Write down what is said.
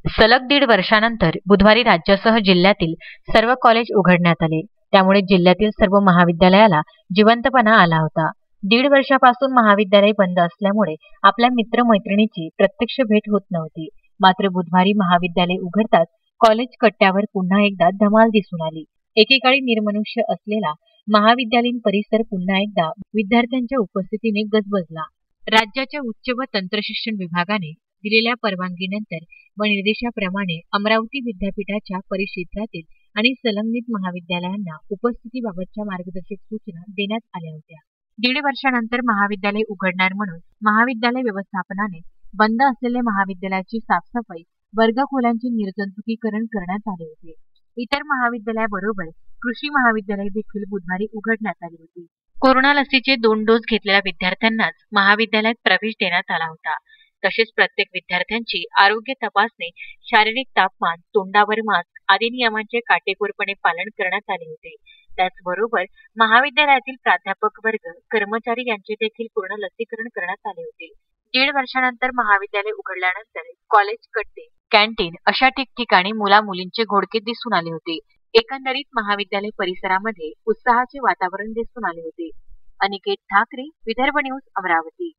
सलग 1.5 वर्षानंतर बुधवारी राज्यासह जिल्ह्यातील सर्व कॉलेज उघडण्यात आले. त्यामुळे जिल्ह्यातील सर्व महाविद्यालयाला जिवंतपणा आला होता. 1.5 वर्षापासून महाविद्यालय बंद असल्यामुळे आपल्या मित्रमैत्रिणीची प्रत्यक्ष भेट होत नव्हती. मात्र बुधवारी महाविद्यालय उघडताच कॉलेज कट्ट्यावर पुन्हा एकदा धमाल दिसून आली. एकेकाळी निर्मनुष्य असलेला महाविद्यालयीन परिसर पुन्हा एकदा विद्यार्थ्यांच्या उपस्थितीने गजबजला. राज्याच्या उच्च व तंत्रशिक्षण विभागाने दिलेल्या परवानगीनंतर व निर्देशाप्रमाणे अमरावती विद्यापीठाच्या परिक्षेत्रातील आणि संलग्नित महाविद्यालयांना उपस्थितीबाबतच्या मार्गदर्शक सूचना देण्यात आल्या होत्या. 1.5 वर्षानंतर महाविद्यालय उघडणार म्हणून महाविद्यालय व्यवस्थापनाने बंद असलेल्या महाविद्यालयाची साफसफाई, वर्गखोल्यांचे निर्जंतुकीकरण करण्यात आले होते. इतर महाविद्यालयाबरोबर कृषी महाविद्यालय देखील बुधवारी उघडण्यात आली होती. कोरोना लसीचे 2 डोस घेतलेल्या विद्यार्थ्यांनाच महाविद्यालयात प्रवेश देण्यात आला होता. तसेच प्रत्येक विद्यार्थ्यांची आरोग्य तपासणी, शारीरिक तापमान, तोंडावर मास्क आदी नियमांचे काटेकोरपणे पालन करण्यात आले होते. त्याचबरोबर महाविद्यालयातील प्राध्यापक वर्ग, कर्मचारी यांचे देखील पूर्ण लसीकरण करण्यात आले होते. 1.5 वर्षानंतर महाविद्यालय उघडल्यानंतर कॉलेज कट्टे, कॅन्टीन अशा ठिकठिकाणी मुला-मुलींचे घोडके दिसून आले होते. एकंदरीत महाविद्यालय परिसरामध्ये उत्साहाचे वातावरण दिसून आले होते. अनिकेत ठाकरे, विदर्भ न्यूज, अमरावती.